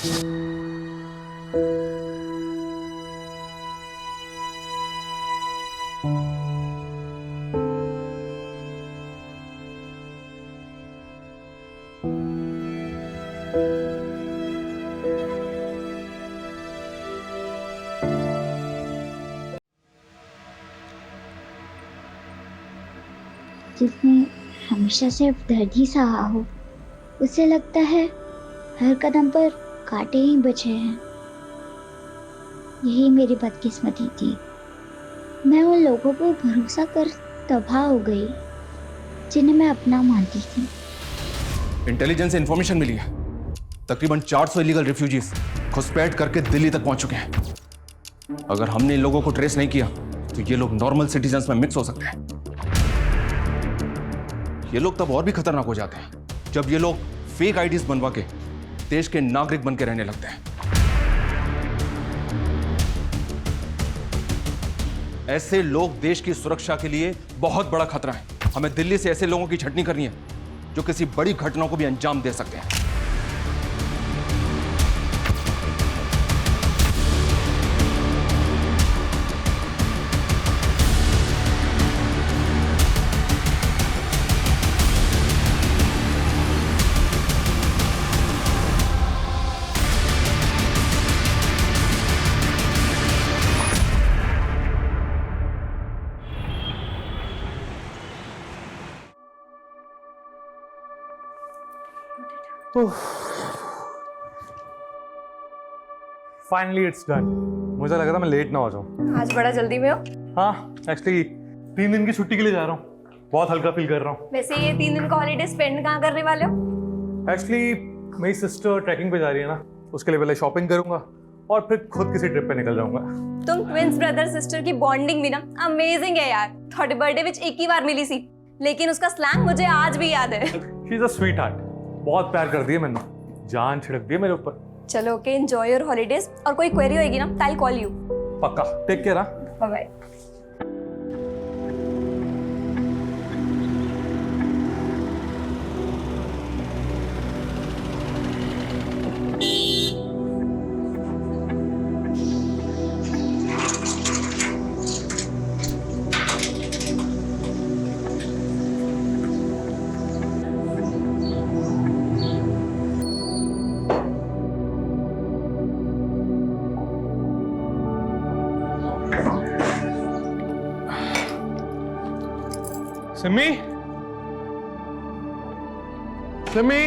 जिसने हमेशा सिर्फ दर्द ही सहा हो, उसे लगता है हर कदम पर कांटे ही बचे हैं। यही मेरी बदकिस्मती थी। मैं उन लोगों पर भरोसा कर तबाह हो गई जिन्हें मैं अपना मानती थी। इंटेलिजेंस से इंफॉर्मेशन मिली है, तकरीबन 400 इलीगल रिफ्यूजीज घुसपैठ करके दिल्ली तक पहुंच चुके हैं। अगर हमने इन लोगों को ट्रेस नहीं किया तो ये लोग नॉर्मल सिटीजन्स में मिक्स हो सकते हैं। ये लोग तब और भी खतरनाक हो जाते हैं जब ये लोग फेक आईडीज बनवा के देश के नागरिक बन के रहने लगते हैं। ऐसे लोग देश की सुरक्षा के लिए बहुत बड़ा खतरा है। हमें दिल्ली से ऐसे लोगों की छटनी करनी है जो किसी बड़ी घटना को भी अंजाम दे सकते हैं। Finally it's done. मुझे लगा था मैं लेट ना हो जाऊं। आज बड़ा जल्दी में हो। हाँ, एक्चुअली 3 दिन की छुट्टी के लिए जा रहा हूँ। बहुत हल्का फील कर रहा हूँ। वैसे ये 3 दिन का हॉलीडे स्पेंड कहाँ करने वाले हो? एक्चुअली मेरी सिस्टर ट्रैकिंग पे जा रही है ना, उसके लिए पहले शॉपिंग करूंगा और फिर खुद किसी ट्रिप पे निकल जाऊंगा। तुम ट्विंस ब्रदर सिस्टर की बॉन्डिंग भी ना अमेजिंग है यार। थोड़े बर्थडे विच एक ही बार मिली सी, लेकिन उसका स्लैंग मुझे आज भी याद है। She is a sweet heart. बहुत प्यार कर दिया मैंने, जान छिड़क दी मेरे ऊपर। चलो ओके, एंजॉय योर हॉलीडेज। और कोई क्वेरी होगी ना, आई विल कॉल यू। पक्का, take care. Bye bye. Simi, Simi,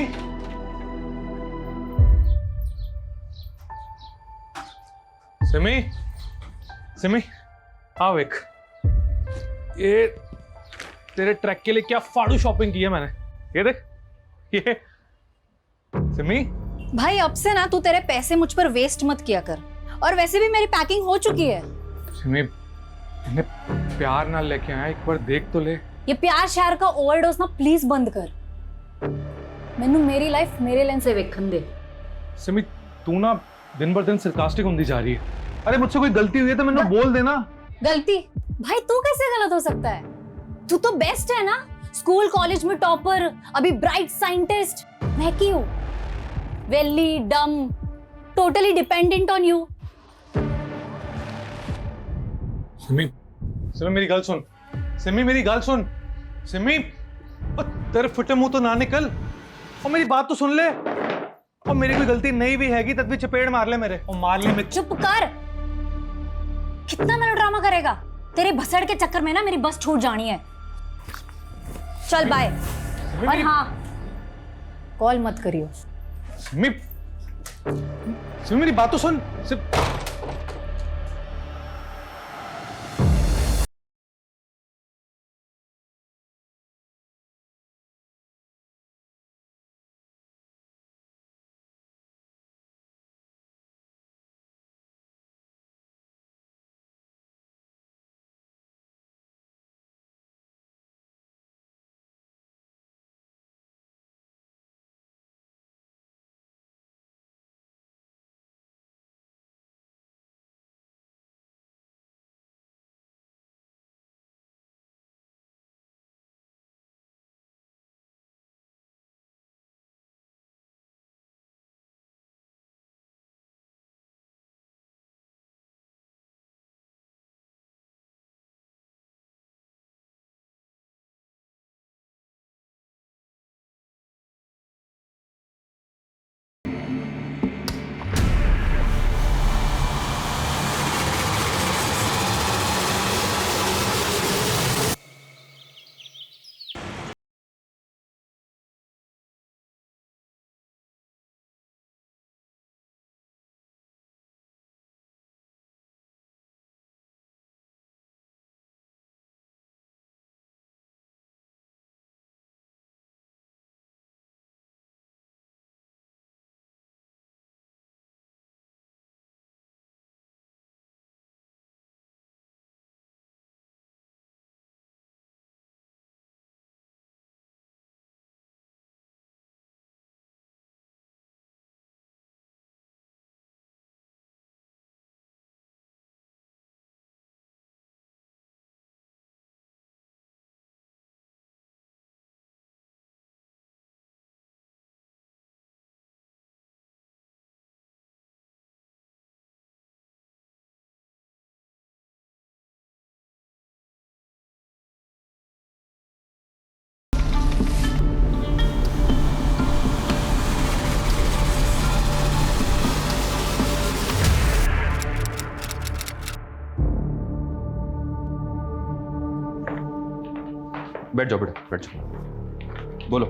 Simi, Simi, आओ एक। ये तेरे ट्रैक के लिए क्या फाड़ू शॉपिंग की है मैंने। ये देख, ये। सिमी, भाई अब से ना तू तेरे पैसे मुझ पर वेस्ट मत किया कर। और वैसे भी मेरी पैकिंग हो चुकी है। सिमी, मैंने प्यार ना लेके आया, एक बार देख तो ले। ये प्यार श्यार का ओवरडोज ना प्लीज बंद कर। मैनू मेरी लाइफ मेरे लेंस से वेखन दे। सिमी, तू ना दिन बर दिन सरकास्टिक होती जा रही है। अरे मुझसे कोई गलती हुई है तो मैंने बोल देना। गलती? भाई तू कैसे गलत हो सकता है? तू तो बेस्ट है ना, स्कूल कॉलेज में टॉपर, अभी ब्राइट साइंटिस्ट। मैं की हूँ वेली डम, totally dependent on you. Simi, Simi मेरी गल सुन। सिमी मेरी गल सुन। सिमी, तेरे फुटे मुंह तो ना निकल, और मेरी बात तो सुन ले। और मेरी कोई गलती नहीं भी हैगी तब भी चपेड़ मार ले मेरे, और मार ले मैं। चुप कर। कितना मेलोड्रामा करेगा? तेरे भसड़ के चक्कर में ना मेरी बस छूट जानी है। चल बाय। और हाँ, कॉल मत करियो। सिमी, सिमी मेरी बात तो सुन। बैठ जाओ बेटा, बैठ जाओ। बोलो,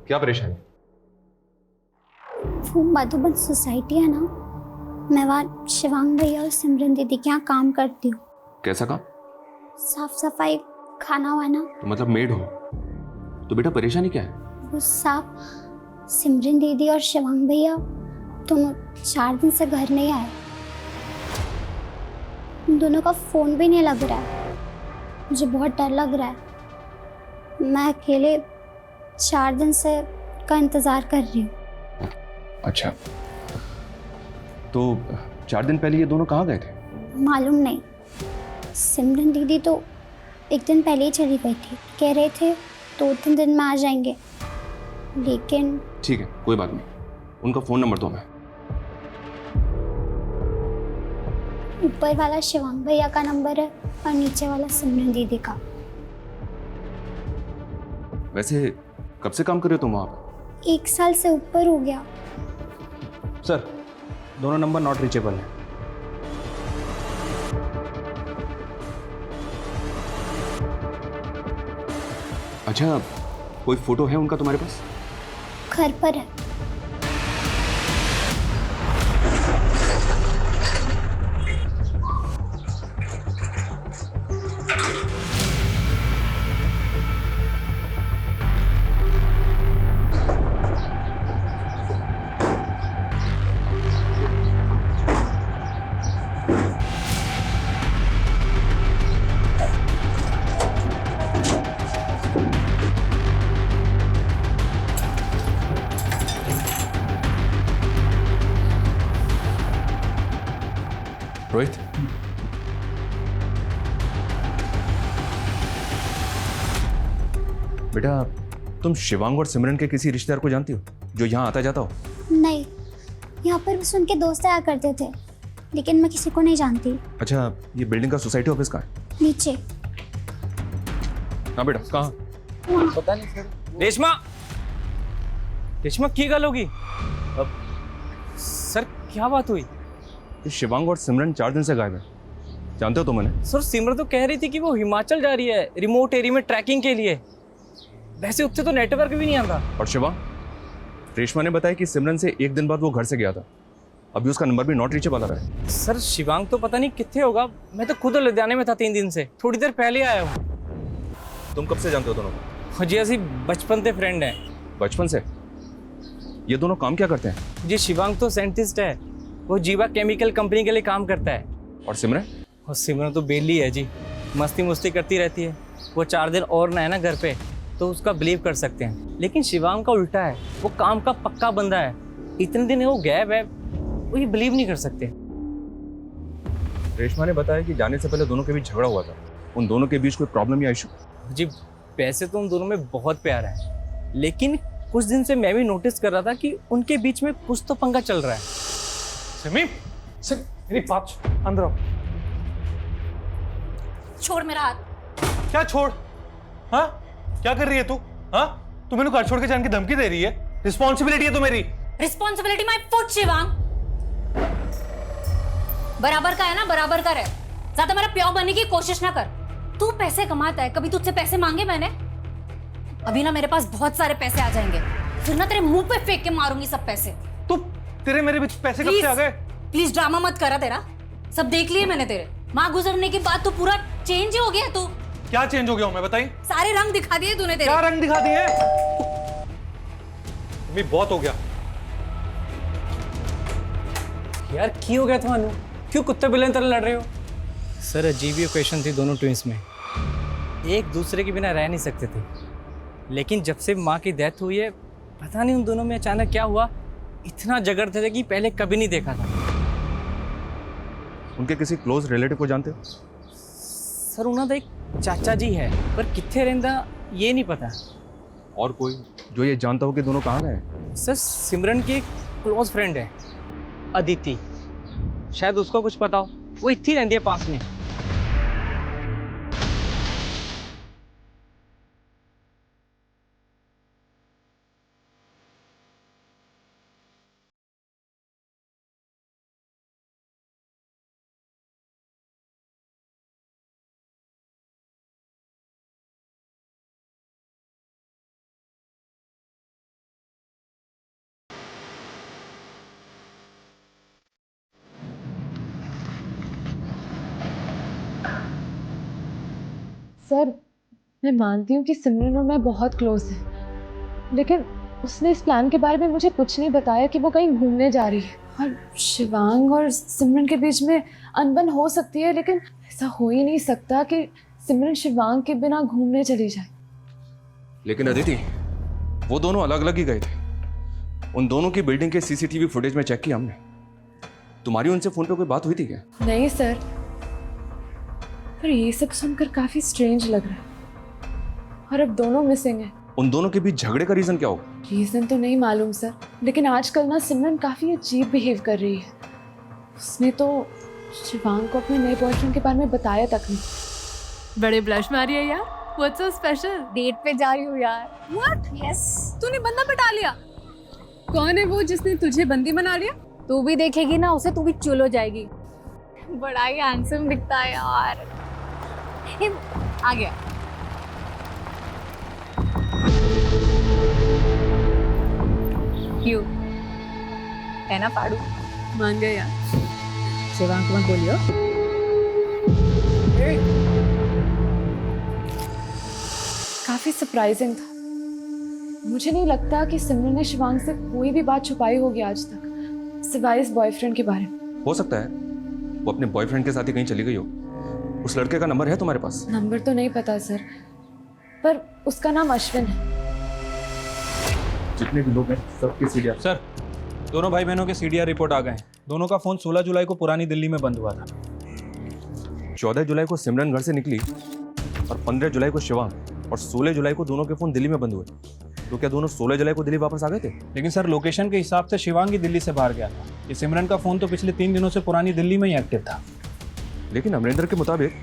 क्या परेशानी? वो मधुबन सोसाइटी है ना, मैं वहाँ शिवांग भैया और सिमरन दीदी के यहाँ काम करती हूँ। कैसा काम? साफ सफाई, खाना वाना। तो मतलब मेड हो? तो बेटा परेशानी क्या है? वो साफ, सिमरन दीदी और शिवांग भैया दोनों 4 दिन से घर नहीं आए। उन दोनों का फोन भी नहीं लग रहा है। मुझे बहुत डर लग रहा है। मैं अकेले 4 दिन से का इंतजार कर रही हूँ। अच्छा, तो 4 दिन पहले ये दोनों कहाँ गए थे? मालूम नहीं। सिमरन दीदी तो एक दिन पहले ही चली गई थी, कह रहे थे 2-3 दिन में आ जाएंगे, लेकिन ठीक है, कोई बात नहीं। उनका फोन नंबर दो हमें। ऊपर वाला शिवांग भैया का नंबर है और नीचे वाला सिमरन दीदी का। वैसे कब से काम कर रहे हो तुम वहाँ पर? 1 साल से ऊपर हो गया। सर, दोनों नंबर नॉट रीचेबल है। अच्छा, कोई फोटो है उनका तुम्हारे पास? घर पर है। रोहित, बेटा तुम शिवांग और सिमरन के किसी रिश्तेदार को जानती हो जो यहाँ आता जाता हो? नहीं, यहाँ पर बस उनके दोस्त आया करते थे, लेकिन मैं किसी को नहीं जानती। अच्छा, ये बिल्डिंग का सोसाइटी ऑफिस कहाँ है? नीचे। हाँ बेटा, कहाँ? पता नहीं सर। रेशमा, रेशमा की गल होगी? सर क्या बात हुई? ये शिवांग और सिमरन 4 दिन से गायब है, जानते हो तुम उन्हें? सर सिमरन तो कह रही थी कि वो हिमाचल जा रही है रिमोट एरिया में ट्रैकिंग के लिए। वैसे उससे तो नेटवर्क भी नहीं आता। और शिवांग? रेशमा ने बताया कि सिमरन से 1 दिन बाद वो घर से गया था, अभी उसका नंबर भी नॉट रीचेबल आ रहा है। सर शिवांग तो पता नहीं कितने होगा, मैं तो खुद लुधियाने में था 3 दिन से, थोड़ी देर पहले आया हूँ। तुम कब से जानते हो दोनों को? जी असि बचपन से फ्रेंड है। बचपन से? ये दोनों काम क्या करते हैं? जी शिवांग तो साइंटिस्ट है, वो जीवा केमिकल कंपनी के लिए काम करता है। और सिमरन? और सिमरन तो बेली है जी, मस्ती मुस्ती करती रहती है। वो 4 दिन और ना है ना घर पे तो उसका बिलीव कर सकते हैं, लेकिन शिवांग का उल्टा है, वो काम का पक्का बंदा है। इतने दिन वो गैप है, वो ये बिलीव नहीं कर सकते। रेशमा ने बताया कि जाने से पहले दोनों के बीच झगड़ा हुआ था, उन दोनों के बीच कोई प्रॉब्लम या इशू? जी वैसे तो उन दोनों में बहुत प्यार है, लेकिन कुछ दिन से मैं भी नोटिस कर रहा था कि उनके बीच में कुछ तो पंगा चल रहा है। सिमी, सर मेरी बात अंदर आओ। छोड़ मेरा हाथ। क्या छोड़? हाँ, क्या कर रही है तू? हाँ, तू मैंने घर छोड़ के जाने की धमकी दे रही है? रिस्पॉन्सिबिलिटी है तो मेरी। Responsibility my foot Shivang. बराबर का है ना, बराबर का रहे। ज्यादा मेरा प्यार बनने की कोशिश ना कर। तू पैसे कमाता है, कभी तुझसे पैसे मांगे मैंने? अभी ना मेरे पास बहुत सारे पैसे आ जाएंगे, फिर ना तेरे मुंह पे फेंक के मारूंगी सब पैसे। तू, तेरे मेरे बीच पैसे कब से आ गए? प्लीज ड्रामा मत करा, तेरा सब देख लिए मैंने तेरे। माँ गुजरने के बाद तो पूरा चेंज हो गया तू। क्या चेंज हो गया हूं मैं, बताई? सारे रंग दिखा दिए तूने तेरे। क्या रंग दिखा दिए? भी बहुत हो गया यार की हो गया थानू, क्यों कुत्ते बिल्ले तरह लड़ रहे हो? सर अजीब ही ओकेशन थी दोनों ट्विंस में, एक दूसरे के बिना रह नहीं सकते थे, लेकिन जब से माँ की डेथ हुई है पता नहीं उन दोनों में अचानक क्या हुआ, इतना झगड़ते थे कि पहले कभी नहीं देखा था। उनके किसी क्लोज रिलेटिव को जानते हो? सर उन्होंने एक चाचा जी है, पर कितने रहंदा ये नहीं पता। और कोई जो ये जानता हो कि दोनों कहाँ गए? सर सिमरन की एक क्लोज फ्रेंड है अदिति, शायद उसको कुछ पता हो, वो इतनी रहती है पास में। सर, मैं मानती हूँ कि सिमरन और मैं बहुत क्लोज हैं, लेकिन उसने इस प्लान के बारे में मुझे कुछ नहीं बताया कि वो कहीं घूमने जा रही है। और शिवांग और सिमरन के बीच में अनबन हो सकती है, लेकिन ऐसा हो ही नहीं सकता कि सिमरन शिवांग के बिना घूमने चली जाए। लेकिन अदिति, वो दोनों अलग अलग ही गए थे। उन दोनों की बिल्डिंग के सीसीटीवी फुटेज में चेक किया हमने। तुम्हारी उनसे फोन पे कोई बात हुई थी क्या? नहीं सर, पर ये सब सुनकर काफी स्ट्रेंज लग रहा है। और अब दोनों मिसिंग हैं। उन दोनों के बीच झगड़े का रीजन क्या होगा? रीजन तो नहीं मालूम सर, लेकिन आजकल ना सिमरन काफी अजीब बिहेव कर रही है। उसने तो शिवांग को अपने नए बॉयफ्रेंड के बारे में बताया तक नहीं। बड़े ब्लश मारी है यार। What's so special? डेट पे जा रही हूँ यार। What? यस। तूने बंदा पटा लिया? कौन है वो जिसने तुझे बंदी बना लिया? तू भी देखेगी ना उसे, तू भी चुल हो जाएगी। बड़ा ही हैंडसम दिखता है यार। आ गया। क्यों है ना पाड़ू? मान गए यार। शिवांग को मत बोलियो। काफी सरप्राइजिंग था। मुझे नहीं लगता कि सिमरन ने शिवांग से कोई भी बात छुपाई होगी आज तक, सिवाय इस बॉयफ्रेंड के बारे में। हो सकता है वो अपने बॉयफ्रेंड के साथ ही कहीं चली गई हो। उस लड़के का नंबर है तुम्हारे पास? नंबर तो नहीं पता सर, पर उसका नाम अश्विन है। जितने भी लोग हैं सबके सीडीआर। सर, दोनों भाई बहनों के सीडीआर रिपोर्ट आ गए हैं। दोनों का फ़ोन 16 जुलाई को पुरानी दिल्ली में बंद हुआ था। 14 जुलाई को सिमरन घर से निकली और 15 जुलाई को शिवांग, और 16 जुलाई को दोनों के फ़ोन दिल्ली में बंद हुए। तो क्या दोनों 16 जुलाई को दिल्ली वापस आ गए थे? लेकिन सर, लोकेशन के हिसाब से शिवांग ही दिल्ली से बाहर गया था। ये सिमरन का फ़ोन तो पिछले 3 दिनों से पुरानी दिल्ली में ही एक्टिव था। लेकिन अमरिंदर के मुताबिक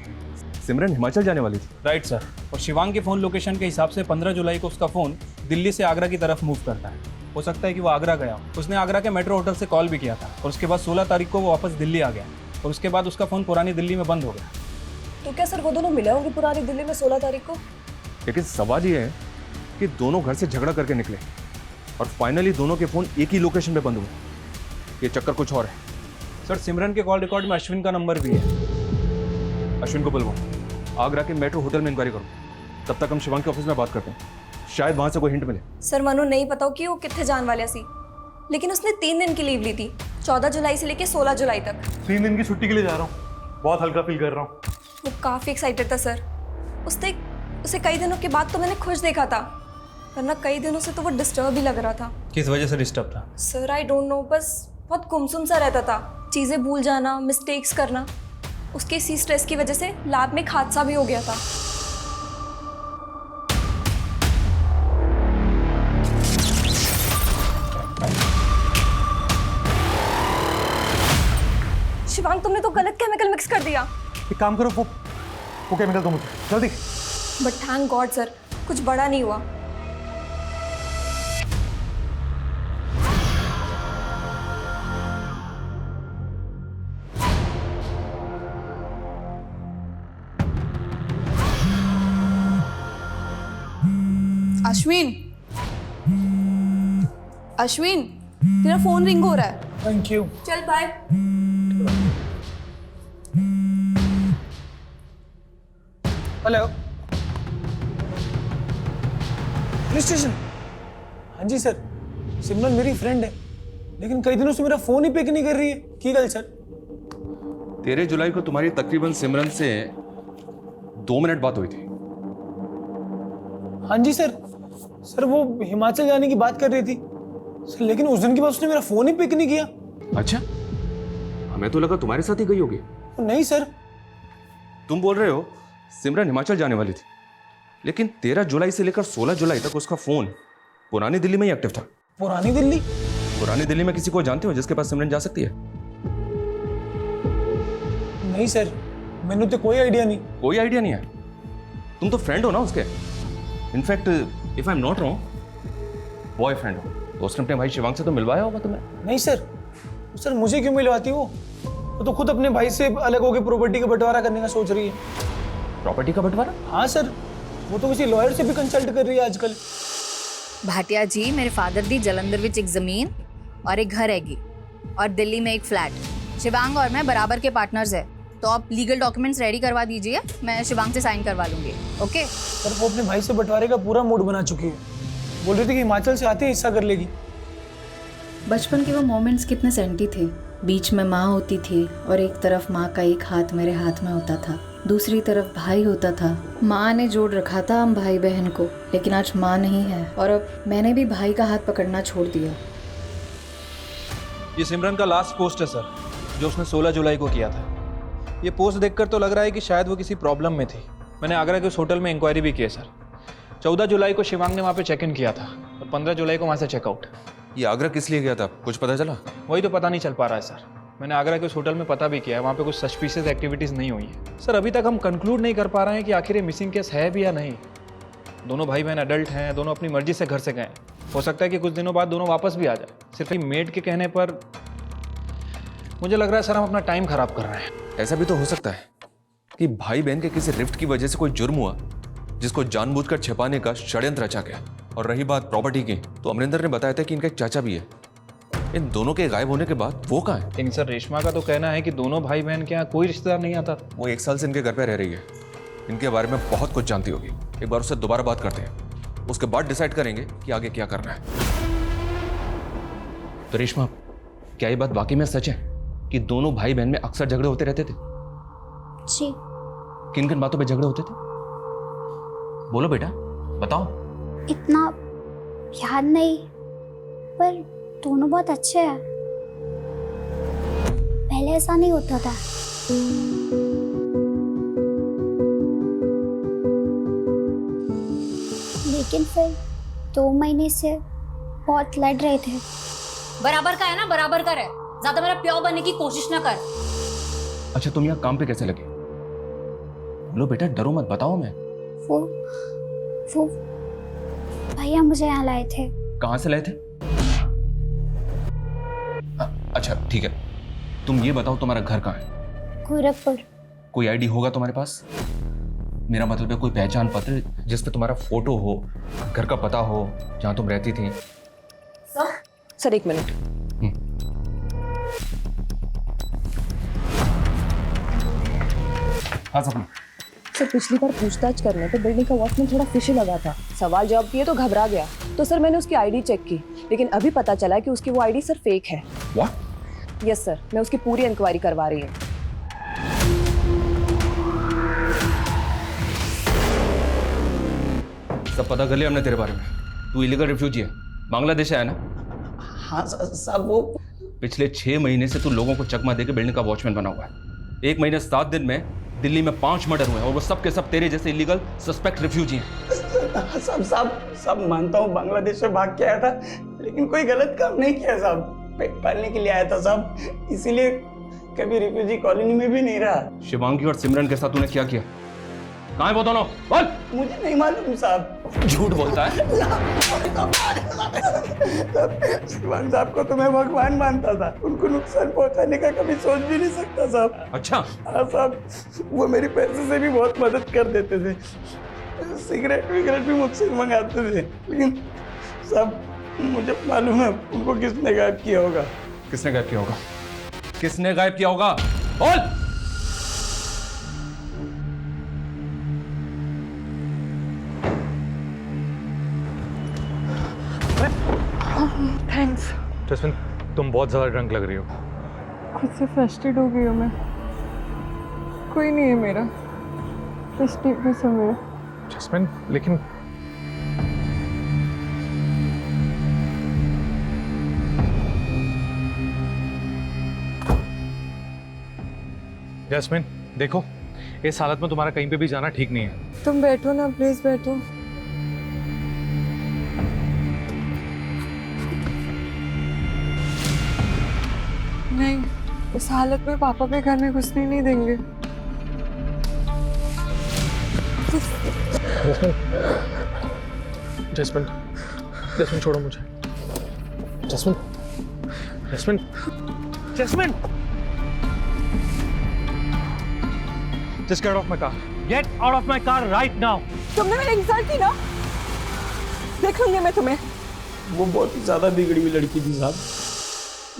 सिमरन हिमाचल जाने वाली थी। Right sir. और शिवांग के फ़ोन लोकेशन के हिसाब से 15 जुलाई को उसका फ़ोन दिल्ली से आगरा की तरफ मूव करता है। हो सकता है कि वो आगरा गया। उसने आगरा के मेट्रो होटल से कॉल भी किया था और उसके बाद 16 तारीख को वो वापस दिल्ली आ गया और उसके बाद उसका फ़ोन पुरानी दिल्ली में बंद हो गया। तो क्या सर वो दोनों मिले होंगे पुरानी दिल्ली में 16 तारीख को? लेकिन सवाल ये है कि दोनों घर से झगड़ा करके निकले और फाइनली दोनों के फ़ोन एक ही लोकेशन पे बंद हुए। ये चक्कर कुछ और है। सर, सिमरन के कॉल रिकॉर्ड में अश्विन का नंबर भी है। अश्विन को बुलवाओ, आगरा के मेट्रो होटल में इंक्वायरी करो। तब तक हम शिवांग के ऑफिस में बात करते हैं, शायद वहां से कोई हिंट मिले। सर मनु नहीं पता हो कि वो कितने जान वाले सी, लेकिन उसने 3 दिन की लीव ली थी, 14 जुलाई से लेके 16 जुलाई तक। 3 दिन की छुट्टी के लिए जा रहा हूँ, बहुत हल्का फील कर रहा हूँ। वो काफ़ी एक्साइटेड था सर। उसे कई दिनों के बाद तो मैंने खुश देखा था, वरना कई दिनों से तो वो डिस्टर्ब ही लग रहा था। किस वजह से डिस्टर्ब था? सर आई डोंट नो, बस बहुत गुमसुम सा रहता था। चीज़ें भूल जाना, मिस्टेक्स करना। उसके इसी स्ट्रेस की वजह से लैब में एक हादसा भी हो गया था। शिवांग, तुमने तो गलत केमिकल मिक्स कर दिया। एक काम करो, वो केमिकल तो मुझे जल्दी। बट थैंक गॉड सर, कुछ बड़ा नहीं हुआ। अश्विन, अश्विन, तेरा फोन रिंग हो रहा है। Thank you. चल बाय। Hello, police station. हाँ जी सर, सिमरन मेरी फ्रेंड है, लेकिन कई दिनों से मेरा फोन ही पिक नहीं कर रही है। की गल सर? 13 जुलाई को तुम्हारी तकरीबन सिमरन से 2 मिनट बात हुई थी। हाँ जी सर। सर वो हिमाचल जाने की बात कर रही थी सर, लेकिन उस दिन के बाद उसने मेरा फोन ही पिक नहीं किया। अच्छा, हमें तो लगा तुम्हारे साथ ही गई होगी। नहीं सर। तुम बोल रहे हो सिमरन हिमाचल जाने वाली थी, लेकिन 13 जुलाई से लेकर 16 जुलाई तक उसका फोन पुरानी दिल्ली में ही एक्टिव था। पुरानी दिल्ली? पुरानी दिल्ली में किसी को जानते हो जिसके पास सिमरन जा सकती है? नहीं सर, मैंने तो कोई आइडिया नहीं। कोई आइडिया नहीं है? तुम तो फ्रेंड हो ना उसके। In fact if I am not wrong, boyfriend हो। तो उसने अपने भाई शिवांग से तो मिलवाया होगा तुम्हें। नहीं सर। सर मुझे क्यों मिलवाती वो तो खुद अपने भाई से अलग होकर प्रॉपर्टी का बंटवारा करने का सोच रही है। प्रॉपर्टी का बंटवारा? हाँ सर, वो तो किसी लॉयर से भी कंसल्ट कर रही है आजकल। भाटिया जी, मेरे फादर दी जलंधर विच एक जमीन और एक घर हैगी और दिल्ली में एक फ्लैट। शिवांग और मैं बराबर के पार्टनर्स है। तो आप लीगल डॉक्यूमेंट्स रेडी करवा दीजिए, मैं शिवांग से साइन करवा लूंगी। ओके? सर वो अपने भाई से बंटवारे का पूरा मूड बना चुकी है, बोल रही थी कि हिमाचल से आते ही हिस्सा कर लेगी। बचपन के वो मोमेंट्स कितने सेंटी थे। बीच में माँ होती थी और एक तरफ माँ का एक हाथ मेरे हाथ में होता था, दूसरी तरफ भाई होता था। माँ ने जोड़ रखा था हम भाई बहन को, लेकिन आज माँ नहीं है और अब मैंने भी भाई का हाथ पकड़ना छोड़ दिया। ये सिमरन का लास्ट पोस्ट है सर, जो उसने 16 जुलाई को किया था। ये पोस्ट देखकर तो लग रहा है कि शायद वो किसी प्रॉब्लम में थी। मैंने आगरा के उस होटल में इंक्वायरी भी की है सर। 14 जुलाई को शिवांग ने वहाँ पे चेक इन किया था और 15 जुलाई को वहाँ से चेकआउट। ये आगरा किस लिए गया था, कुछ पता चला? वही तो पता नहीं चल पा रहा है सर। मैंने आगरा के उस होटल में पता भी किया है, वहाँ पे कुछ सस्पिशियस एक्टिविटीज़ नहीं हुई है सर। अभी तक हम कंक्लूड नहीं कर पा रहे हैं कि आखिर ये मिसिंग केस है भी या नहीं। दोनों भाई बहन अडल्ट हैं, दोनों अपनी मर्जी से घर से गए। हो सकता है कि कुछ दिनों बाद दोनों वापस भी आ जाए। सिर्फ मेड के कहने पर मुझे लग रहा है सर हम अपना टाइम खराब कर रहे हैं। ऐसा भी तो हो सकता है कि भाई बहन के किसी रिफ्ट की वजह से कोई जुर्म हुआ जिसको जानबूझकर छिपाने का षड्यंत्र रचा गया। और रही बात प्रॉपर्टी की, तो अमरिंदर ने बताया था कि इनका एक चाचा भी है। इन दोनों के गायब होने के बाद वो कहाँ है? लेकिन सर रेशमा का तो कहना है कि दोनों भाई बहन के यहाँ कोई रिश्तेदार नहीं आता। वो 1 साल से इनके घर पे रह रही है, इनके बारे में बहुत कुछ जानती होगी। एक बार उससे दोबारा बात करते हैं, उसके बाद डिसाइड करेंगे कि आगे क्या करना है। तो रेशमा, क्या ये बात वाकई में सच है कि दोनों भाई बहन में अक्सर झगड़े होते रहते थे? जी। किन किन बातों पे झगड़े होते थे? बोलो बेटा, बताओ। इतना याद नहीं, पर दोनों बहुत अच्छे हैं। पहले ऐसा नहीं होता था। लेकिन फिर 2 महीने से बहुत लड़ रहे थे। बराबर का है ना, बराबर का रहे, ज्यादा मेरा प्यार बनने की कोशिश ना कर। अच्छा, तुम यहाँ काम पे कैसे लगे? बोलो बेटा, डरो मत, बताओ। मैं वो भैया मुझे यहाँ लाए थे। कहाँ से लाए थे? अच्छा ठीक है, तुम ये बताओ तुम्हारा घर कहाँ है? गोरखपुर। कोई आईडी होगा तुम्हारे पास? मेरा मतलब है कोई पहचान पत्र जिस पे तुम्हारा फोटो हो, घर का पता हो, जहाँ तुम रहती थी। Sir 1 minute. हाँ सपना। सर पिछली बार पूछताछ करने पे बिल्डिंग का वॉचमैन थोड़ा फिशी लगा था, सवाल जवाब किए तो घबरा गया। तो सर मैंने उसकी आईडी चेक की, लेकिन अभी पता चला कि उसकी वो आईडी सर फेक है। व्हाट? यस सर, मैं उसकी पूरी इंक्वायरी करवा रही हूँ। सब पता कर लिया हमने तेरे बारे में। तू इलीगल रिफ्यूजी है, बांग्लादेश से आया ना? हाँ साहब, वो पिछले 6 महीने से तू लोगों को चकमा देके बिल्डिंग का वॉचमैन बना हुआ है। 1 महीने 7 दिन में दिल्ली में 5 मर्डर हुए हैं और वो सब के सब तेरे जैसे इलीगल सस्पेक्ट रिफ्यूजी हैं। सब मानता हूँ बांग्लादेश से भाग के आया था, लेकिन कोई गलत काम नहीं किया साहब। पेट पालने के लिए आया था साहब, इसीलिए कभी रिफ्यूजी कॉलोनी में भी नहीं रहा। शिवांगी और सिमरन के साथ तूने क्या किया? कहाँ है वो दोनों? बोल। मुझे नहीं मालूम साहब। झूठ बोलता है। शिवांग साहब को तो मैं भगवान मानता था, उनको नुकसान पहुंचाने का कभी सोच भी नहीं सकता साहब। अच्छा? हाँ साहब, वो मेरी पैसे से भी बहुत मदद कर देते थे, सिगरेट विगरेट भी मुझसे मंगाते थे। लेकिन साहब मुझे मालूम है उनको किसने गायब किया होगा। किसने गायब किया होगा? किसने गायब किया होगा? बोल। थैंक्स। जसमिन, तुम बहुत ज्यादा ड्रंक लग रही हो। खुद से फ्रस्ट्रेट हो गई हूँ मैं। कोई नहीं है मेरा, बस टीपनेस है मेरा। जसमिन, लेकिन जैस्मिन देखो, इस हालत में तुम्हारा कहीं पे भी जाना ठीक नहीं है। तुम बैठो ना, प्लीज बैठो। नहीं, इस हालत में पापा के घर में घुसने नहीं देंगे। जैस्मिन, जैस्मिन छोड़ो मुझे। Jasmine, Jasmine, Jasmine, Just get off my car. Get out of my car right now. तुमने मेरी इंसल्ट की ना, देख लूंगी मैं तुम्हें। वो बहुत ही ज्यादा बिगड़ी हुई लड़की थी साहब,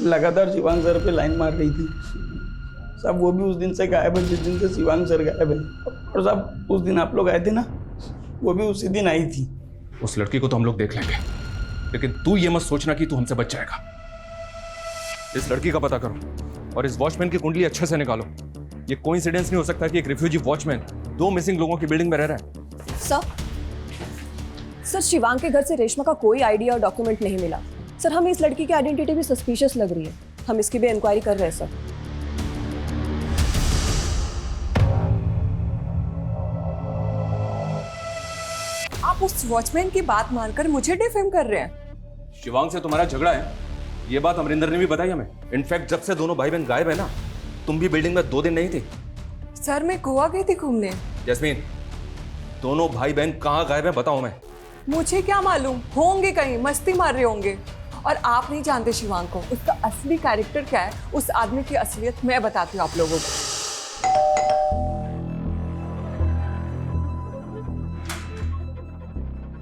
लगातार शिवांग सर पे लाइन मार रही थी। साहब वो भी उस दिन से गायब है जिस दिन से शिवांग सर गायब है। और साहब उस दिन आप लोग आए थे ना, वो भी उसी दिन आई थी। उस लड़की को तो हम लोग देख लेंगे, लेकिन तू ये मत सोचना कि तू हमसे बच जाएगा। इस लड़की का पता करो और इस वॉचमैन की कुंडली अच्छे से निकालो। ये कोइंसिडेंस नहीं हो सकता कि एक रिफ्यूजी वॉचमैन 2 मिसिंग लोगों की बिल्डिंग में रह रहा है। सर शिवांग के घर से रेशमा का कोई आईडी और डॉक्यूमेंट नहीं मिला। सर हमें इस लड़की की आइडेंटिटी भी सस्पिशियस लग रही है। हम इसकी भी इंक्वायरी कर रहे हैं सर। आप उस वॉचमैन की बात मानकर मुझे डिफेम कर रहे हैं। शिवांग से तुम्हारा झगड़ा है, ये बात अमरिंदर ने भी बताई हमें। इनफैक्ट जब से दोनों भाई बहन गायब है ना, तुम भी बिल्डिंग में 2 दिन नहीं थी। सर मैं गोवा गई थी घूमने। जैस्मीन, दोनों भाई बहन कहाँ गायब है बताओ मैं। मुझे क्या मालूम, होंगे कहीं मस्ती मार रहे होंगे। और आप नहीं जानते शिवांग को, उसका असली कैरेक्टर क्या है, उस आदमी की असलियत मैं बताती हूँ आप लोगों को।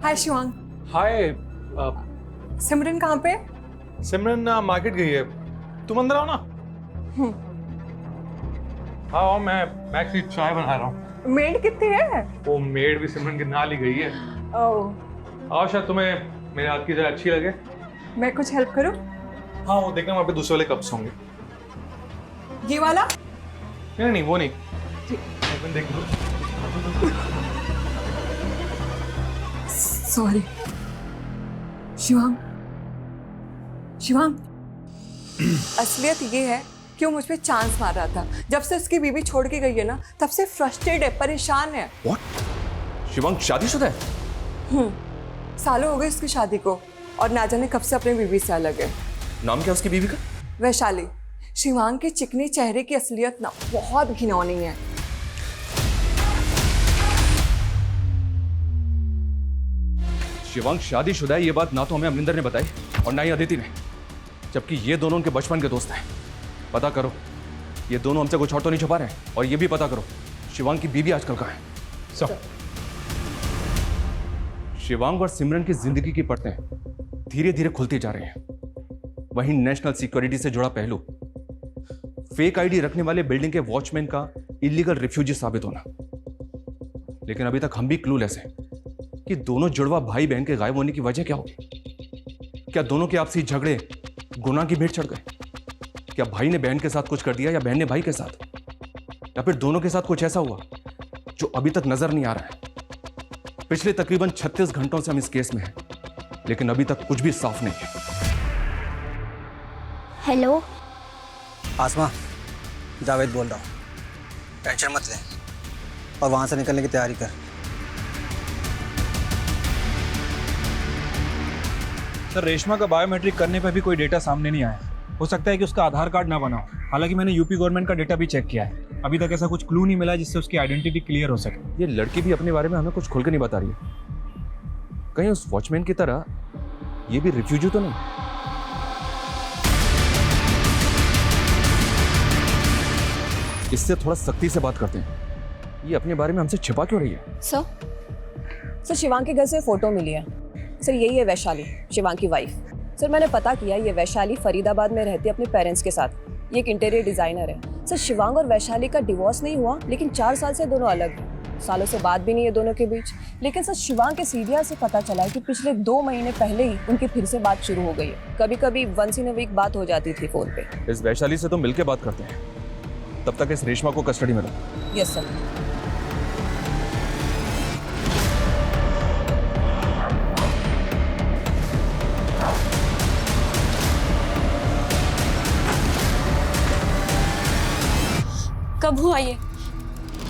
हाय शिवांग। हाय। सिमरन कहाँ पे? सिमरन मार्केट गई है, तुम अंदर आओ ना। हाँ मैं एक्चुअली चाय बना रहा हूँ। मेड कितनी है? वो मेड भी सिमरन के नाल ही गई है। ओह। आओ, शायद तुम्हें मेरे हाथ की चाय अच्छी लगे। मैं कुछ हेल्प करूँ? हाँ वो देखना, वहाँ पे दूसरे वाले कप्स होंगे। ये वाला? नहीं नहीं वो नहीं, देख लो। सॉरी शिवांग। शिवांग असलियत ये है कि वो मुझ पे चांस मार रहा था। जब से उसकी बीवी छोड़ के गई है ना, तब से फ्रस्ट्रेटेड है, परेशान है। What? शिवांग शादीशुदा है? सालों हो गए उसकी शादी को और ना जाने कब से अपनी बीवी से अलग है। नाम क्या उसकी बीवी का? वैशाली। शिवांग के चिकने चेहरे की असलियत ना बहुत घिनौनी है। शिवांग शादीशुदा है, ये बात ना तो हमें अमरिंदर ने बताई और ना ही अदिति ने, जबकि ये दोनों उनके बचपन के दोस्त हैं। पता करो, ये दोनों हमसे कुछ और तो नहीं छुपा रहे हैं। और ये भी पता करो शिवांग की बीवी आजकल कहाँ है। सब शिवांग और सिमरन की जिंदगी की परतें धीरे धीरे खुलती जा रही हैं। वहीं नेशनल सिक्योरिटी से जुड़ा पहलू, फेक आईडी रखने वाले बिल्डिंग के वॉचमैन का इलीगल रिफ्यूजी साबित होना। लेकिन अभी तक हम भी क्लूलेस हैं कि दोनों जुड़वा भाई बहन के गायब होने की वजह क्या होगी। क्या दोनों के आपसी झगड़े गुनाह की भेंट चढ़ गए? क्या भाई ने बहन के साथ कुछ कर दिया या बहन ने भाई के साथ, या फिर दोनों के साथ कुछ ऐसा हुआ जो अभी तक नजर नहीं आ रहा है। पिछले तकरीबन 36 घंटों से हम इस केस में हैं, लेकिन अभी तक कुछ भी साफ नहीं है। हेलो आसमा, जावेद बोल रहा हूँ। टेंशन मत ले और वहाँ से निकलने की तैयारी कर। सर रेशमा का बायोमेट्रिक करने पर भी कोई डेटा सामने नहीं आया। हो सकता है कि उसका आधार कार्ड ना बना हो। हालांकि मैंने यूपी गवर्नमेंट का डेटा भी चेक किया है, अभी तक ऐसा कुछ क्लू नहीं मिला जिससे उसकी आइडेंटिटी क्लियर हो सके। ये लड़की भी अपने बारे में हमें कुछ खुल के नहीं बता रही है। कहीं उस वॉचमैन की तरह ये भी रिफ्यूजी तो नहीं? इससे थोड़ा सख्ती से बात करते हैं। ये अपने बारे में हमसे छिपा क्यों रही है? सर शिवांग के घर से फोटो मिली है। सर यही है वैशाली, शिवांग की वाइफ। सर मैंने पता किया, ये वैशाली फरीदाबाद में रहती है अपने पेरेंट्स के साथ। ये एक इंटीरियर डिजाइनर है। सर शिवांग और वैशाली का डिवोर्स नहीं हुआ, लेकिन 4 साल से दोनों अलग हैं। सालों से बात भी नहीं है दोनों के बीच। लेकिन सर शिवांग के सीरिया से पता चला है कि पिछले 2 महीने पहले ही उनकी फिर से बात शुरू हो गई है। कभी कभी वंस इन अ वीक बात हो जाती थी फोन पे। इस वैशाली से तो मिलके बात करते हैं। तब तक इस रेशमा को कस्टडी में लो। Yes sir. कब हुआ ये?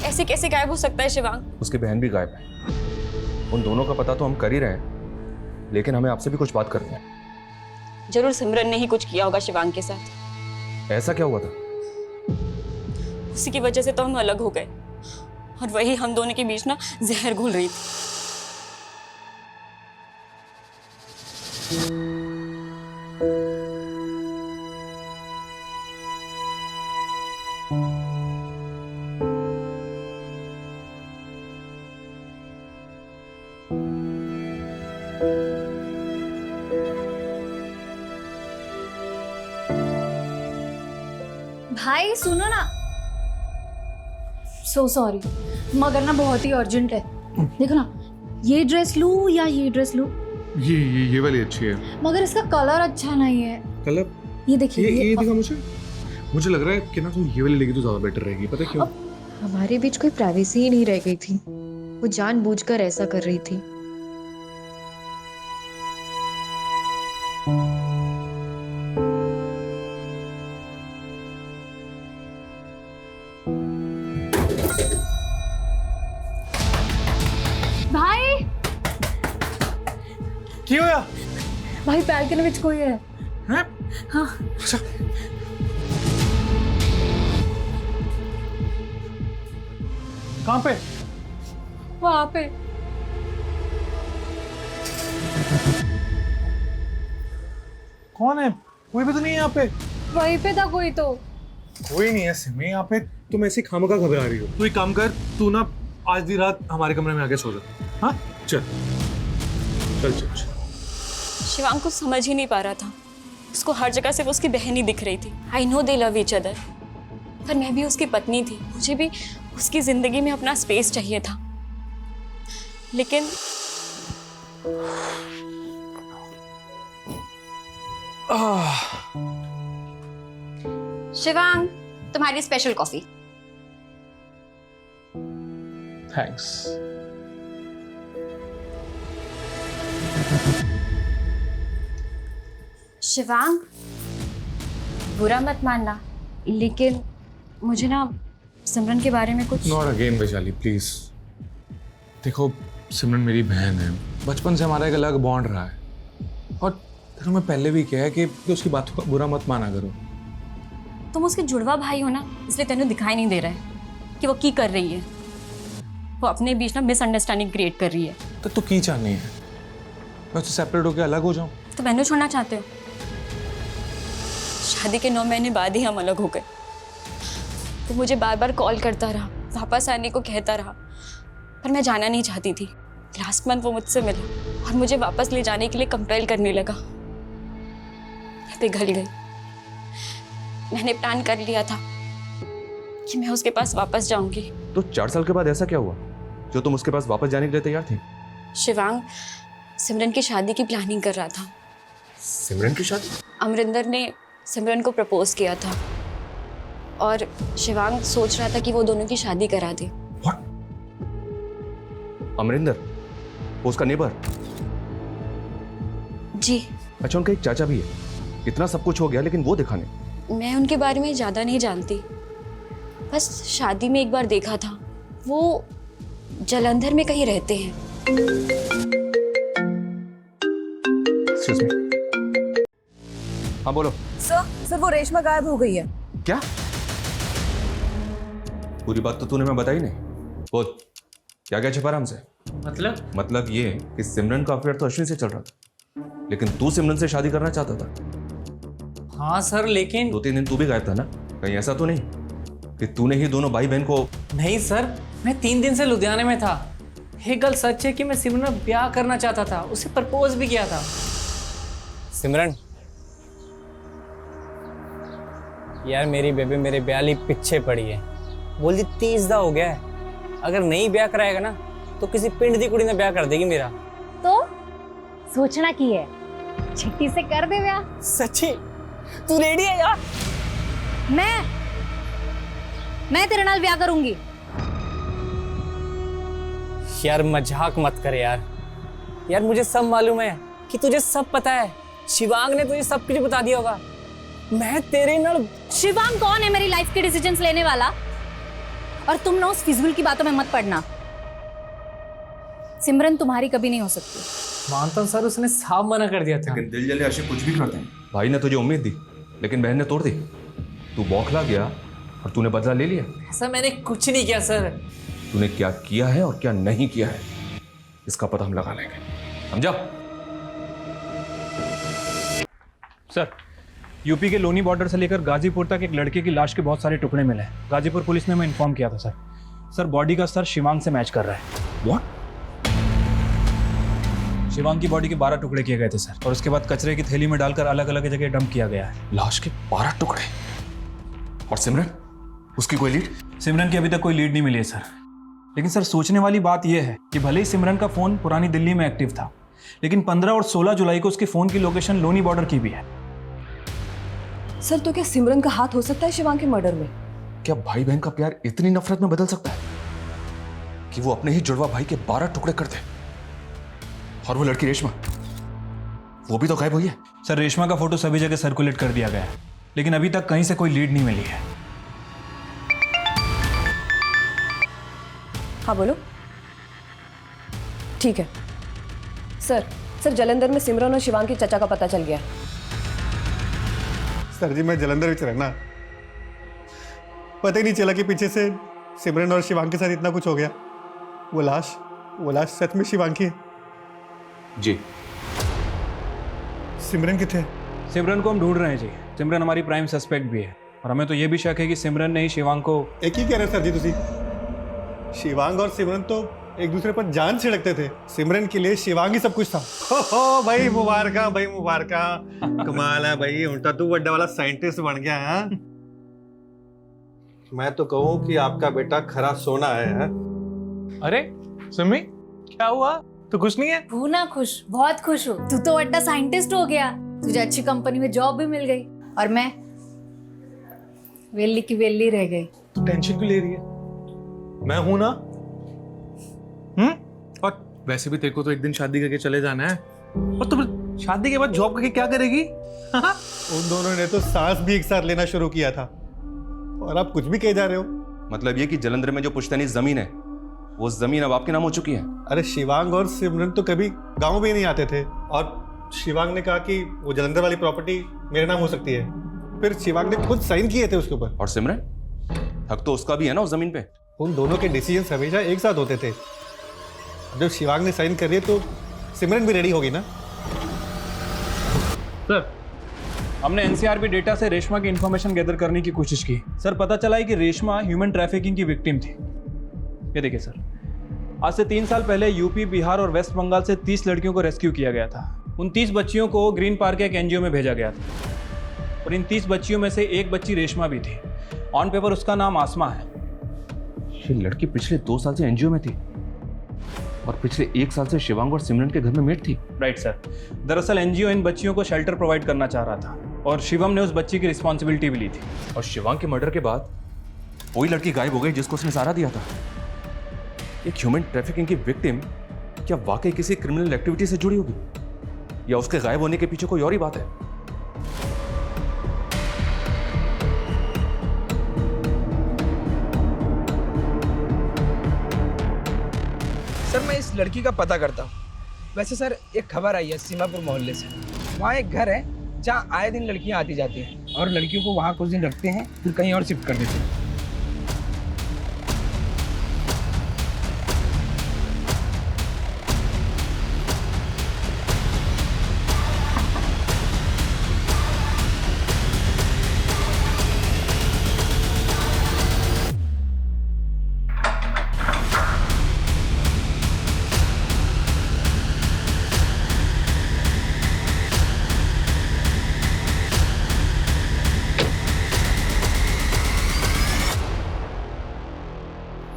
ऐसे कैसे गायब हो सकता है शिवांग? उसकी बहन भी गायब है। उन दोनों का पता तो हम कर ही रहे हैं, लेकिन हमें आपसे भी कुछ बात करनी है। जरूर सिमरन ने ही कुछ किया होगा शिवांग के साथ। ऐसा क्या हुआ था? उसी की वजह से तो हम अलग हो गए और वही हम दोनों के बीच ना जहर घुल रही थी। भाई सुनो ना, सो सॉरी, मगर ना बहुत ही अर्जेंट है। देखो ना, ये ड्रेस लूं या ये ड्रेस लूं? ये वाली अच्छी है, मगर इसका कलर अच्छा नहीं है। कलर ये देखिए, ये दिखा मुझे लग रहा है कि ना तुम ये वाली लेगी तो ज्यादा बेटर रहेगी। पता है क्यों? हमारे बीच कोई प्राइवेसी ही नहीं रह गई थी। वो जानबूझकर ऐसा कर रही थी। भाई क्यों होया? भाई बैल्कनी में कोई है। हैं? हाँ। अच्छा। कहाँ पे? वहाँ पे। कौन है? कोई भी तो नहीं है यहाँ पे। वहीं पे था कोई तो। कोई नहीं है सिमी यहाँ पे। तुम ऐसी खामखा घबरा रही हो। तू एक काम कर, तू ना आज दी रात हमारे कमरे में आके सो जा। हाँ चल चल चल चल। शिवांग कुछ समझ ही नहीं पा रहा था। उसको हर जगह सिर्फ उसकी बहन ही दिख रही थी। I know they love each other, पर मैं भी उसकी पत्नी थी। मुझे भी उसकी जिंदगी में अपना स्पेस चाहिए था। लेकिन शिवांग, तुम्हारी स्पेशल कॉफी। थैंक्स। शिवांग, बुरा मत मानना, लेकिन मुझे ना सिमरन के बारे में कुछ। Not again Vaishali please. देखो सिमरन मेरी बहन है, बचपन से हमारा एक अलग बॉन्ड रहा है। और तेरे मैं पहले भी कहा है कि उसकी बातों का बुरा मत माना करो। तुम उसके जुड़वा भाई हो ना, इसलिए तेनू दिखाई नहीं दे रहा है कि वो की कर रही है। वो अपने बीच ना मिसअंडरस्टैंडिंग क्रिएट कर रही है। तो तू की चाहनी है मैं उससे सेपरेट होकर अलग हो जाऊं? तो मैंने छोड़ना चाहते हो? शादी के 9 महीने बाद ही हम अलग हो गए। वो मुझे बार बार कॉल करता रहा, वापस आने को कहता रहा, पर मैं जाना नहीं चाहती थी। लास्ट मंथ वो मुझसे मिला और मुझे वापस ले जाने के लिए कंपेल करने लगा। मैं पिघल गई। मैंने प्लान कर लिया था कि मैं उसके पास वापस जाऊंगी। तो 4 साल के बाद ऐसा क्या हुआ जो तुम उसके पास वापस जाने के लिए तैयार थी? शिवांग सिमरन की शादी की प्लानिंग कर रहा था। सिमरन की शादी? अमरिंदर ने सिमरन को प्रपोज किया था और शिवांग सोच रहा था कि वो दोनों की शादी करा दे। अमरिंदर, वो उसका नेबर? जी। अच्छा, उनका एक चाचा भी है। इतना सब कुछ हो गया लेकिन वो दिखा नहीं। मैं उनके बारे में ज़्यादा नहीं जानती, बस शादी में एक बार देखा था। वो जलंधर में कहीं रहते हैं। Excuse me. हाँ बोलो। सर वो रेशमा गायब हो गई है। क्या? पूरी बात तो तूने मैं बताई नहीं। बोल, क्या क्या छिपा रहा हमसे? मतलब ये कि सिमरन का अफेयर तो अश्विन से चल रहा था, लेकिन तू सिमरन से शादी करना चाहता था। हाँ सर, लेकिन 2-3 दिन तू भी गायब था ना? कहीं ऐसा तो नहीं कि तूने ही दोनों भाई बहन को? नहीं सर, मैं 3 दिन से लुधियाने में था। एक गल सच है कि मैं सिमरन से ब्याह करना चाहता था, उसे प्रपोज भी किया था। सिमरन यार, मेरी बेबी मेरे ब्याह लिए पीछे पड़ी है। बोल दी 30 दा हो गया है, अगर नहीं ब्याह कराएगा ना तो किसी पिंड दी कुड़ी ने ब्याह कर देगी मेरा। तो सोचना की है, छिट्टी से कर दे ब्याह। सच्ची तू रेडी है यार? मैं तेरे नाल ब्याह करूंगी। यार मजाक मत कर यार। यार मुझे सब मालूम है कि तुझे सब पता है। शिवांग ने तुझे सब कुछ बता दिया होगा। मैं तेरे नाल। शिवांग कौन है मेरी लाइफ के डिसीजंस लेने वाला? और तुम ना उस फिजूल की बातों में मत पड़ना। सिमरन तुम्हारी कभी नहीं हो सकती। मानता हूं सर, उसने साफ मना कर दिया था। लेकिन दिल जले आशिक कुछ भी करते हैं। भाई ने तुझे उम्मीद दी लेकिन बहन ने तोड़ दी। तू बौखला गया और तूने बदला ले लिया। ऐसा मैंने कुछ नहीं किया सर। तूने क्या किया है और क्या नहीं किया है इसका पता हम लगा लेंगे, समझा? सर, यूपी के लोनी बॉर्डर से लेकर गाजीपुर तक एक लड़के की लाश के बहुत सारे टुकड़े मिले हैं। गाजीपुर पुलिस ने मैं इन्फॉर्म किया था सर। सर बॉडी का स्तर शिवांग से मैच कर रहा है। व्हाट? शिवांग की बॉडी के 12 टुकड़े किए गए थे सर, और उसके बाद कचरे की थैली में डालकर अलग अलग जगह डंप किया गया है। लाश के 12 टुकड़े? और सिमरन? उसकी कोई लीड? सिमरन की अभी तक कोई लीड नहीं मिली है सर। लेकिन सर सोचने वाली बात यह है कि भले ही सिमरन का फ़ोन पुरानी दिल्ली में एक्टिव था, लेकिन 15 और 16 जुलाई को उसके फ़ोन की लोकेशन लोनी बॉर्डर की भी है। सर तो क्या सिमरन का हाथ हो सकता है शिवांग के मर्डर में? क्या भाई बहन का प्यार इतनी नफरत में बदल सकता है कि वो अपने ही जुड़वा भाई के 12 टुकड़े कर दे? और वो लड़की रेशमा, वो भी तो गायब हुई है। सर रेशमा का फोटो सभी जगह सर्कुलेट कर दिया गया है, लेकिन अभी तक कहीं से कोई लीड नहीं मिली है। हाँ बोलो। ठीक है सर जलंधर में सिमरन और शिवांग की चचा का पता चल गया। सर जी मैं जलंधर में रहना, पता ही नहीं चला कि पीछे से सिमरन और शिवांग के साथ इतना कुछ हो गया। वो लाश सच में शिवांग की है? जी। सिमरन किथे? सिमरन को हम ढूंढ रहे हैं जी। सिमरन हमारी प्राइम सस्पेक्ट भी है और हमें तो ये भी शक है कि सिमरन ने ही शिवांग को। एक ही कह रहे सर जी तुसी। शिवांग और सिमरन तो एक दूसरे पर जान छिड़कते थे। सिमरन के लिए शिवांग ही सब कुछ था। हो भाई मुबारका, भाई मुबारका। कमाल है भाई, उल्टा तू बड़ा वाला साइंटिस्ट बन गया है। मैं तो कहूँ कि आपका बेटा खरा सोना है। अरे सिमी क्या हुआ? तो खुश नहीं है? हूँ ना खुश, बहुत खुश हूँ। तू तो बड़ा साइंटिस्ट हो गया, तुझे अच्छी कंपनी में जॉब भी मिल गई और मैं वेली की वेली रह गई। तू टेंशन क्यों ले रही है? मैं हूं ना। और वैसे भी तेरे को तो एक दिन शादी करके चले जाना है, और तुम शादी के बाद जॉब करके क्या करेगी? उन दोनों ने तो सांस भी एक साथ लेना शुरू किया था, और आप कुछ भी कहे जा रहे हो। मतलब ये कि जलंधर में जो पुश्तैनी जमीन है, वो जमीन अब आपके नाम हो चुकी है? अरे शिवांग और सिमरन तो कभी गांव में ही नहीं आते थे, और शिवांग ने कहा कि वो जलंधर वाली प्रॉपर्टी मेरे नाम हो सकती है। फिर शिवांग ने खुद साइन किए थे उसके ऊपर। और सिमरन, हक तो उसका भी है ना उस जमीन पे? उन दोनों के डिसीजंस हमेशा एक साथ होते थे। जब शिवांग ने साइन कर दिए तो सिमरन भी रेडी होगी ना। सर हमने एनसीआरबी डेटा से रेशमा की इंफॉर्मेशन गैदर करने की कोशिश की। सर पता चला है कि रेशमा ह्यूमन ट्रैफिकिंग की विक्टिम थी। ये देखिए सर, आज से 3 साल पहले यूपी, बिहार और वेस्ट बंगाल से 30 लड़कियों को रेस्क्यू किया गया था। उन 30 बच्चियों को ग्रीन पार्क के एक एनजीओ में भेजा गया था, और इन 30 बच्चियों में से एक बच्ची रेशमा भी थी। ऑन पेपर उसका नाम आसमा है। ये लड़की पिछले 2 साल से एनजीओ में थी, और पिछले 1 साल से शिवांग और सिमरन के घर में मेट थी। Right sir. दरअसल एनजीओ इन बच्चियों को शेल्टर प्रोवाइड करना चाह रहा था, और शिवम ने उस बच्ची की रिस्पॉन्सिबिलिटी भी ली थी। और शिवांग के मर्डर के बाद वही लड़की गायब हो गई जिसको उसने सहारा दिया था। एक ह्यूमन ट्रैफिकिंग की विक्टिम क्या वाकई किसी क्रिमिनल एक्टिविटी से जुड़ी होगी, या उसके गायब होने के पीछे कोई और ही बात है? सर मैं इस लड़की का पता करता हूँ। वैसे सर एक खबर आई है सीमापुर मोहल्ले से। वहाँ एक घर है जहाँ आए दिन लड़कियाँ आती जाती हैं, और लड़कियों को वहाँ कुछ दिन रखते हैं फिर कहीं और शिफ्ट कर देते हैं।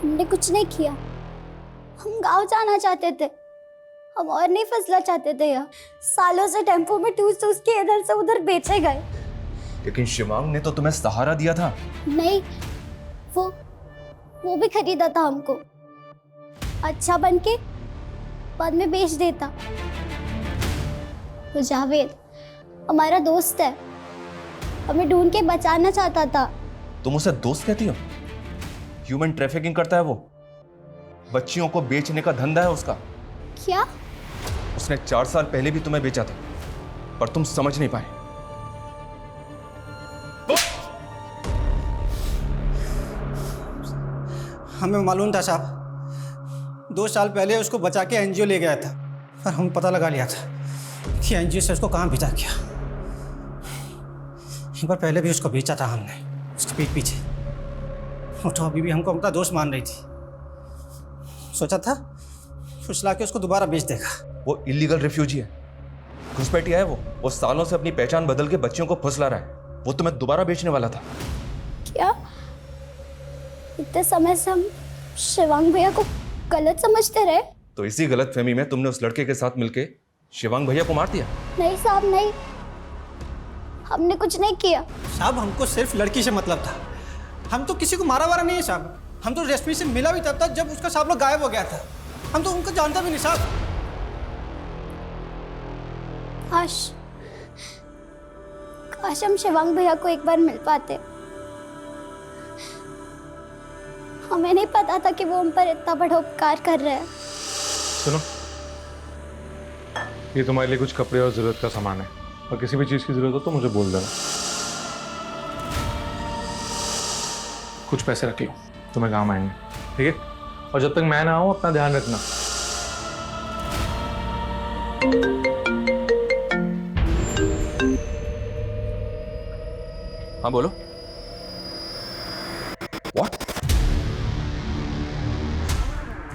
हमने कुछ नहीं किया। हम गांव जाना चाहते थे, हम और नहीं फंसना चाहते थे यहाँ। सालों से टेम्पो में टूस के इधर से उधर बेचे गए। लेकिन शिवांग ने तो तुम्हें सहारा दिया था। नहीं, वो भी खरीदा था हमको, अच्छा बन के बाद में बेच देता। वो जावेद हमारा दोस्त है, हमें ढूंढ के बचाना चाहता था। तुम उसे दोस्त कहती हो? ह्यूमन ट्रैफिकिंग करता है वो, बच्चियों को बेचने का धंधा है उसका। क्या? उसने 4 साल पहले भी तुम्हें बेचा था, पर तुम समझ नहीं पाए। हमें मालूम था साहब, 2 साल पहले उसको बचा के एनजीओ ले गया था, पर हम पता लगा लिया था कि एनजीओ से उसको कहाँ भेजा गया। एक बार पहले भी उसको बेचा था हमने, उसके पीठ पीछे। वो तो अभी भी हमको अपना दोस्त मान रही थी। सोचा था फुसला के उसको दोबारा बेच देगा। वो इलीगल रिफ्यूजी है, घुसपैठिया है वो सालों से अपनी पहचान बदल के बच्चियों को फुसला रहा है। वो तुम्हें दोबारा बेचने वाला था। क्या? इतने समय से हम शिवांग भैया को गलत समझते रहे। तो इसी गलतफहमी में तुमने उस लड़के के साथ मिलके शिवांग भैया को मार दिया? नहीं साहब नहीं, हमने कुछ नहीं किया। साहब हमको सिर्फ लड़की से मतलब था, हम तो किसी को मारा वारा नहीं है साहब। हम तो रश्मि से मिला भी तब तक जब उसका साहब लोग गायब हो गया था। हम तो उनको जानता भी नहीं साहब। काश हम शिवांग भैया को एक बार मिल पाते। हमें नहीं पता था कि वो हम पर इतना बड़ा उपकार कर रहे हैं। सुनो, ये तुम्हारे लिए कुछ कपड़े और जरूरत का सामान है, और किसी भी चीज की जरूरत हो तो मुझे बोल देना। कुछ पैसे रख लो, तुम्हें काम आएंगे, ठीक है? और जब तक मैं ना आऊं अपना ध्यान रखना। हाँ बोलो। What?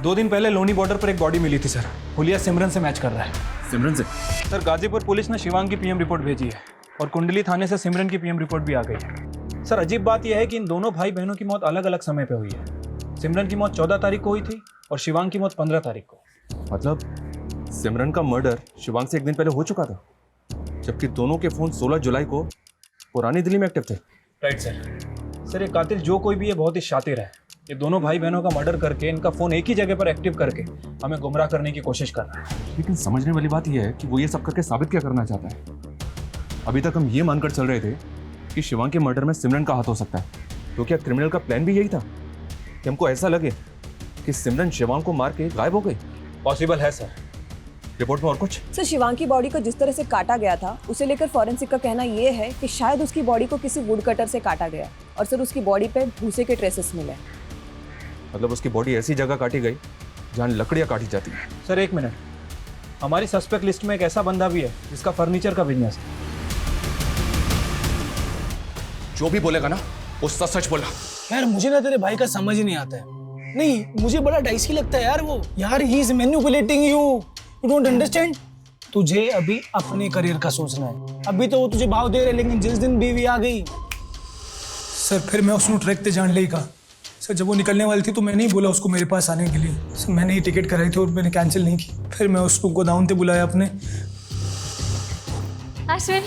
2 दिन पहले लोनी बॉर्डर पर एक बॉडी मिली थी सर। हुलिया सिमरन से मैच कर रहा है। सिमरन से? सर गाजीपुर पुलिस ने शिवांग की पीएम रिपोर्ट भेजी है और कुंडली थाने से सिमरन की पीएम रिपोर्ट भी आ गई है। सर अजीब बात यह है कि इन दोनों भाई बहनों की मौत अलग अलग समय पे हुई है। सिमरन की मौत 14 तारीख को हुई थी और शिवांग की मौत 15 तारीख को। मतलब सिमरन का मर्डर शिवांग से 1 दिन पहले हो चुका था, जबकि दोनों के फोन 16 जुलाई को पुरानी दिल्ली में एक्टिव थे। Right sir. सर ये कातिल जो कोई भी है बहुत ही शातिर है। ये दोनों भाई बहनों का मर्डर करके इनका फोन एक ही जगह पर एक्टिव करके हमें गुमराह करने की कोशिश कर रहा है। लेकिन समझने वाली बात यह है कि वो ये सब करके साबित क्या करना चाहता है। अभी तक हम ये मानकर चल रहे थे कि शिवांग के मर्डर में सिमरन का हाथ हो सकता है, तो क्या क्रिमिनल का प्लान भी यही था कि हमको ऐसा लगे कि सिमरन शिवांग को मार के गायब हो गई? पॉसिबल है सर। रिपोर्ट में और कुछ? सर शिवांग की बॉडी को जिस तरह से काटा गया था उसे लेकर फॉरेंसिक का कहना यह है कि शायद उसकी बॉडी को किसी वुड कटर से काटा गया, और सर उसकी बॉडी पे भूसे के ट्रेसेस मिले। मतलब उसकी बॉडी ऐसी जगह काटी गई जहां लकड़ियां काटी जाती हैं। सर 1 मिनट, हमारी सस्पेक्ट लिस्ट में एक ऐसा बंदा भी है जिसका फर्नीचर का बिजनेस है। जो भी बोलेगा ना वो सच बोला। यार मुझे ना तेरे भाई का समझ ही नहीं आता है। नहीं, मुझे बड़ा डाइसी लगता है यार वो। यार he is manipulating you, you don't understand. तुझे अभी अपने करियर का सोचना है। अभी तो वो तुझे भाव दे रहे, लेकिन जिस दिन बीवी आ गई। सर फिर मैं उसको ट्रैक पे जान लेगा। सर जब वो निकलने वाली थी तो मैंने ही बोला उसको मेरे पास आने के लिए। सर मैंने ही टिकट कराई थी और मैंने कैंसिल नहीं की। फिर मैं उसको गोदाउन पे बुलाया अपने। Ashwin,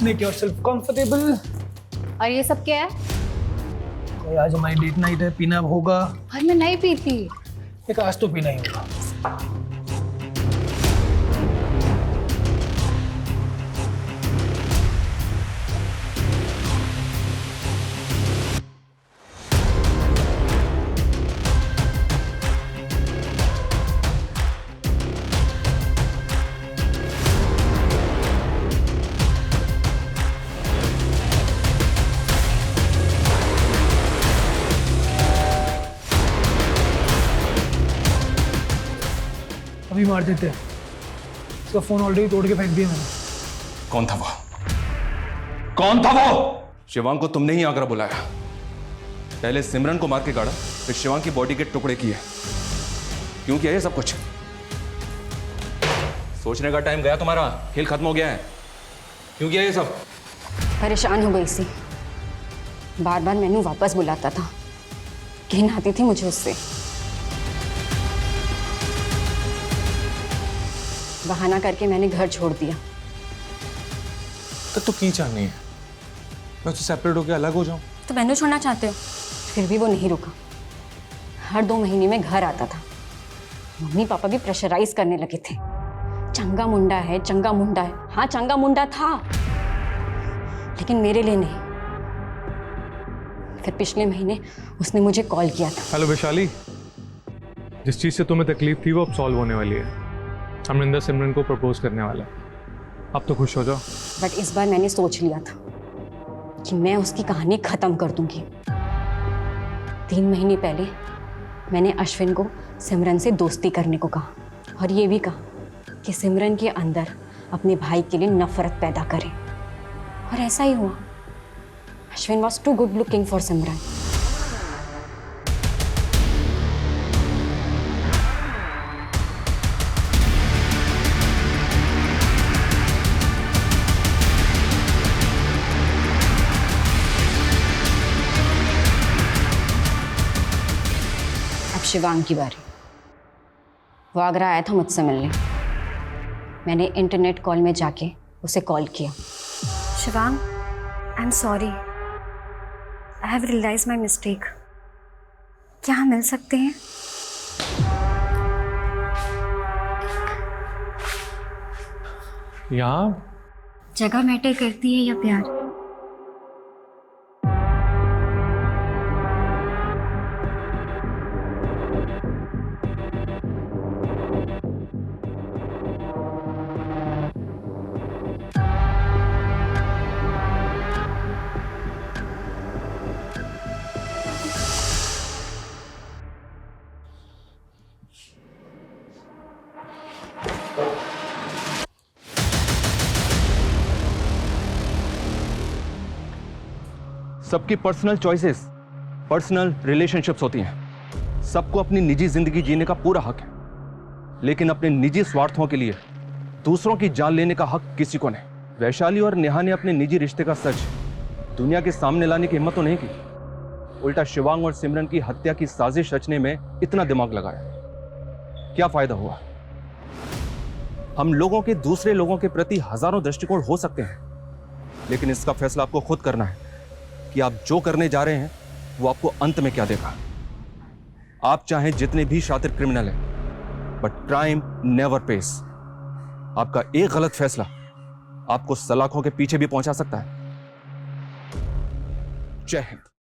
make yourself comfortable. और ये सब क्या है? कोई आज हमारी डेट नाइट है, पीना होगा। और मैं नहीं पी थी। एक आज तो पीना ही होगा। अभी मार देते हैं। इसका फोन ऑलरेडी तोड़ के फेंक दिया मैंने। कौन था वो? कौन था वो? शिवांग को तुमने ही आगरा बुलाया, पहले सिमरन को मार के गाड़ा, फिर शिवांग की बॉडी के टुकड़े किए। क्यों किया ये सब कुछ? सोचने का टाइम गया तुम्हारा, खेल खत्म हो गया है। क्यों किया ये सब? परेशान हो गई सी। बार बार मैनू वापस बुलाता था, घिन आती थी मुझे उससे। बहाना करके मैंने घर छोड़ दिया। तो की चाहनी है? मैं उससे सेपरेट होकर अलग हो जाऊं? तो मैंने छोड़ना चाहते हो? फिर भी वो नहीं रुका। हर 2 महीने में घर आता था। मम्मी पापा भी प्रेशराइज करने लगे थे। चंगा मुंडा है, चंगा मुंडा है। हाँ चंगा मुंडा था, लेकिन मेरे लिए नहीं। फिर पिछले महीने उसने मुझे कॉल किया था। हेलो वैशाली, जिस चीज से तुम्हें तकलीफ थी वो अब सॉल्व होने वाली है। अमरिंदर सिमरन को प्रपोज करने वाला है। अब तो खुश हो जाओ। बट इस बार मैंने सोच लिया था कि मैं उसकी कहानी खत्म कर दूंगी। 3 महीने पहले मैंने अश्विन को सिमरन से दोस्ती करने को कहा, और ये भी कहा कि सिमरन के अंदर अपने भाई के लिए नफरत पैदा करे, और ऐसा ही हुआ। Ashwin was too good looking for Simran. Shivang की बारी। वो आगरा आया था मुझसे मिलने। मैंने इंटरनेट कॉल में जाके उसे कॉल किया। Shivang, I am sorry, I have realise my mistake. क्या हम मिल सकते हैं? यहाँ जगह मैटर करती है या प्यार? सबकी पर्सनल चॉइसेस, पर्सनल रिलेशनशिप्स होती हैं। सबको अपनी निजी जिंदगी जीने का पूरा हक है, लेकिन अपने निजी स्वार्थों के लिए दूसरों की जान लेने का हक किसी को नहीं। वैशाली और नेहा ने अपने निजी रिश्ते का सच दुनिया के सामने लाने की हिम्मत तो नहीं की, उल्टा शिवांग और सिमरन की हत्या की साजिश रचने में इतना दिमाग लगाया। क्या फायदा हुआ? हम लोगों के दूसरे लोगों के प्रति हजारों दृष्टिकोण हो सकते हैं, लेकिन इसका फैसला आपको खुद करना है कि आप जो करने जा रहे हैं वो आपको अंत में क्या देगा। आप चाहे जितने भी शातिर क्रिमिनल हैं, बट क्राइम नेवर पेस। आपका एक गलत फैसला आपको सलाखों के पीछे भी पहुंचा सकता है। जय हिंद।